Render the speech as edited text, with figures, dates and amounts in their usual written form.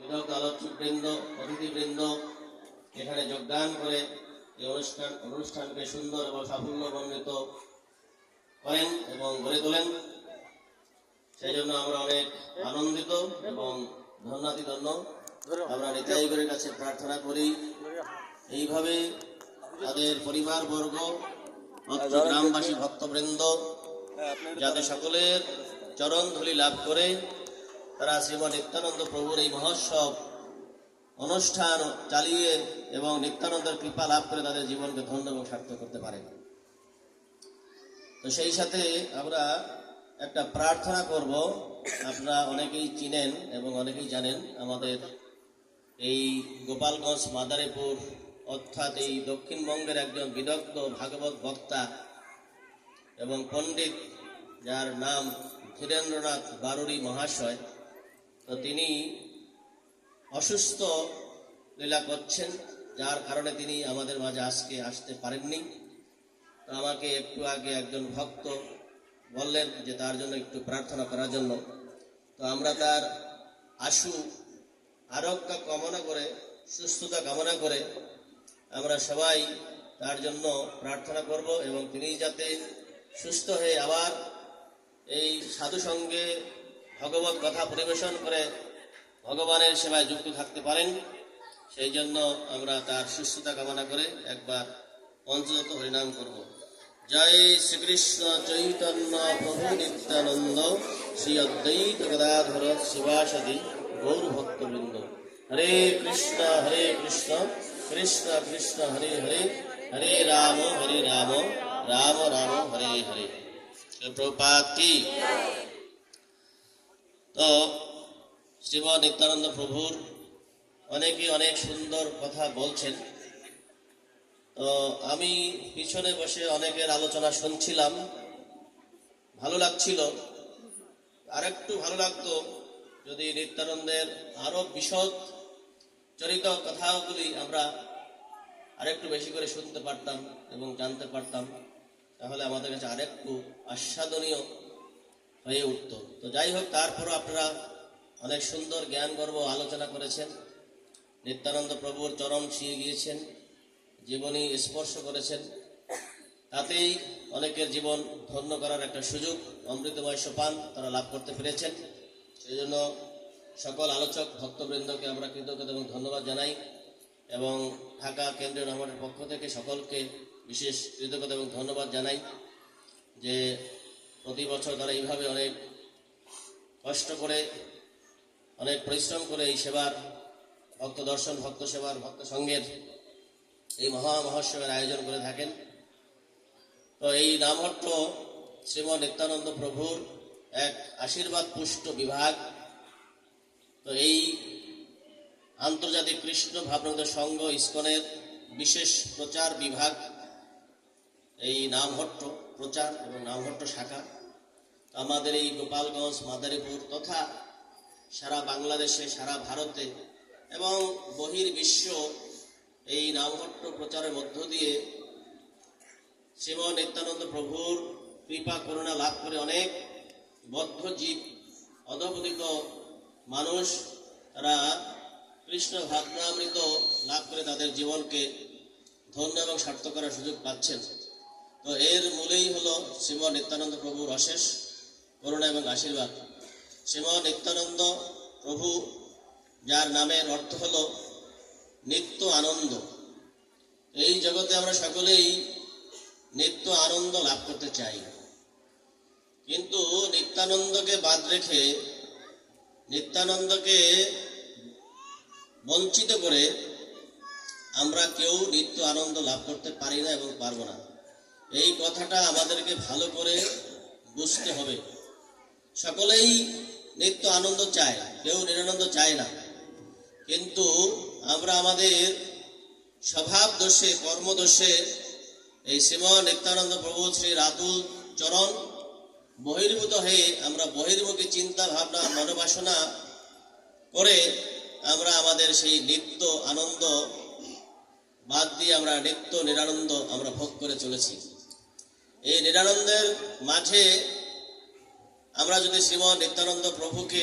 বিদগ্ধ আলোচকবৃন্দ, অতিথিবৃন্দ এখানে যোগদান করে এই অনুষ্ঠানকে সুন্দর এবং সাফল্যমণ্ডিত করেন এবং গড়ে তোলেন। সেই জন্য আমরা অনেক আনন্দিত এবং ধন্যাতিধন্য। আমরা নিতাইগড়ের কাছে প্রার্থনা করি এইভাবে তাদের পরিবারবর্গ, গ্রামবাসী, ভক্তবৃন্দ যাতে সকলের চরণ ধূলি লাভ করে তারা শ্রীমৎ নিত্যানন্দ প্রভুর এই মহোৎসব অনুষ্ঠান চালিয়ে এবং নিত্যানন্দের কৃপা লাভ করে তাদের জীবনকে ধন্য এবং সার্থক করতে পারে। তো সেই সাথে আমরা একটা প্রার্থনা করব। আপনারা অনেকেই চিনেন এবং অনেকেই জানেন আমাদের এই গোপালগঞ্জ মাদারীপুর অর্থাৎ এই দক্ষিণবঙ্গের একজন বিদগ্ধ ভাগবত বক্তা এবং পণ্ডিত যার নাম ধীরেন্দ্রনাথ বারুড়ি মহাশয়। তো তিনি অসুস্থ লীলা করছেন, যার কারণে তিনি আমাদের মাঝে আজকে আসতে পারেননি। তো আমাকে একটু আগে একজন ভক্ত বললেন যে তার জন্য একটু প্রার্থনা করার জন্য। তো আমরা তার আশু আরোগ্য কামনা করে, সুস্থতা কামনা করে আমরা সবাই তার জন্য প্রার্থনা করব এবং তিনি যাতে সুস্থ হয়ে আবার এই সাধু সঙ্গে ভগবত কথা পরিবেশন করে ভগবানের সেবায় যুক্ত থাকতে পারেন, সেই জন্য আমরা তার সুস্থতা কামনা করে একবার পঞ্চদত্ত হরিনাম করব। জয় শ্রীকৃষ্ণ চৈতন্য প্রভু নিত্যানন্দ শ্রী অদ্বৈত গদাধর শিবাসাদি গৌর ভক্তবৃন্দ। হরে কৃষ্ণ কৃষ্ণ কৃষ্ণ হরে হরে, হরে রাম রাম রাম হরে হরে। প্রভুপাদ কি। তো শ্রীমৎ নিত্যানন্দ প্রভুর অনেকে অনেক সুন্দর কথা বলছেন। তো আমি পিছনে বসে অনেকের আলোচনা শুনছিলাম, ভালো লাগছিল। আরেকটু ভালো লাগতো যদি নিত্যানন্দের আরো বিশদ চরিত কথাগুলি আমরা আরেকটু বেশি করে শুনতে পারতাম এবং জানতে পারতাম, তাহলে আমাদের কাছে আরেকটু আস্বাদনীয় হয়ে উঠত। তো যাই হোক, তারপরও আপনারা অনেক সুন্দর জ্ঞান গর্ব আলোচনা করেছেন, নিত্যানন্দ প্রভুর চরণ ছুঁয়ে গিয়েছেন, জীবনী স্পর্শ করেছেন, তাতেই অনেকের জীবন ধন্য করার একটা সুযোগ, অমৃতময় সোপান তারা লাভ করতে পেরেছেন। সেই জন্য সকল আলোচক ভক্তবৃন্দকে আমরা কৃতজ্ঞতা এবং ধন্যবাদ জানাই এবং ঢাকা কেন্দ্রীয় নামের পক্ষ থেকে সকলকে বিশেষ কৃতজ্ঞতা এবং ধন্যবাদ জানাই যে প্রতি বছর তারা এইভাবে অনেক কষ্ট করে, অনেক পরিশ্রম করে এই সেবার, ভক্ত দর্শন, ভক্ত সেবার, ভক্ত সঙ্গের এই মহোৎসবের আয়োজন করে থাকেন। তো এই নামহট্ট শ্রীমৎ নিত্যানন্দ প্রভুর এক আশীর্বাদ পুষ্ট বিভাগ। তো এই আন্তর্জাতিক কৃষ্ণ ভাবনামৃত সংঘ ইস্কনের বিশেষ প্রচার বিভাগ, এই নামহট্ট প্রচার এবং নামহট্ট শাখা আমাদের এই গোপালগঞ্জ মাদারীপুর তথা সারা বাংলাদেশে, সারা ভারতে এবং বহির্বিশ্ব এই নামহট্ট প্রচারের মধ্য দিয়ে শ্রীমৎ নিত্যানন্দ প্রভুর কৃপা করুণা লাভ করে অনেক বদ্ধ জীব, অধঃপতিত মানুষ তারা কৃষ্ণ ভাবনামৃত লাভ করে তাদের জীবনকে ধন্য এবং সার্থক করার সুযোগ পাচ্ছেন। তো এর মূলেই হলো শ্রীমৎ নিত্যানন্দ প্রভুর অশেষ করুণা এবং আশীর্বাদ। শ্রীমৎ নিত্যানন্দ প্রভু, যার নামের অর্থ হলো নিত্য আনন্দ। এই জগতে আমরা সকলেই নিত্য আনন্দ লাভ করতে চাই, কিন্তু নিত্যানন্দকে বাদ রেখে, নিত্যানন্দকে বঞ্চিত করে আমরা কেউ নিত্য আনন্দ লাভ করতে পারি না এবং পারবো না। এই কথাটা আমাদেরকে ভালো করে বুঝতে হবে। সকলেই নিত্য আনন্দ চায়, কেউ নিরানন্দ চায় না, কিন্তু আমরা আমাদের স্বভাব দোষে, কর্মদোষে এই শ্রীমৎ নিত্যানন্দ প্রভু শ্রী রাতুল চরণ বহির্ভূত হয়ে আমরা বহির্মুখী চিন্তা ভাবনা মনোবাসনা করে আমরা আমাদের সেই নিত্য আনন্দ বাদ দিয়ে আমরা নিত্য নিরানন্দ আমরা ভোগ করে চলেছি। এই নিরানন্দের মাঝে আমরা যদি শ্রীমৎ নিত্যানন্দ প্রভুকে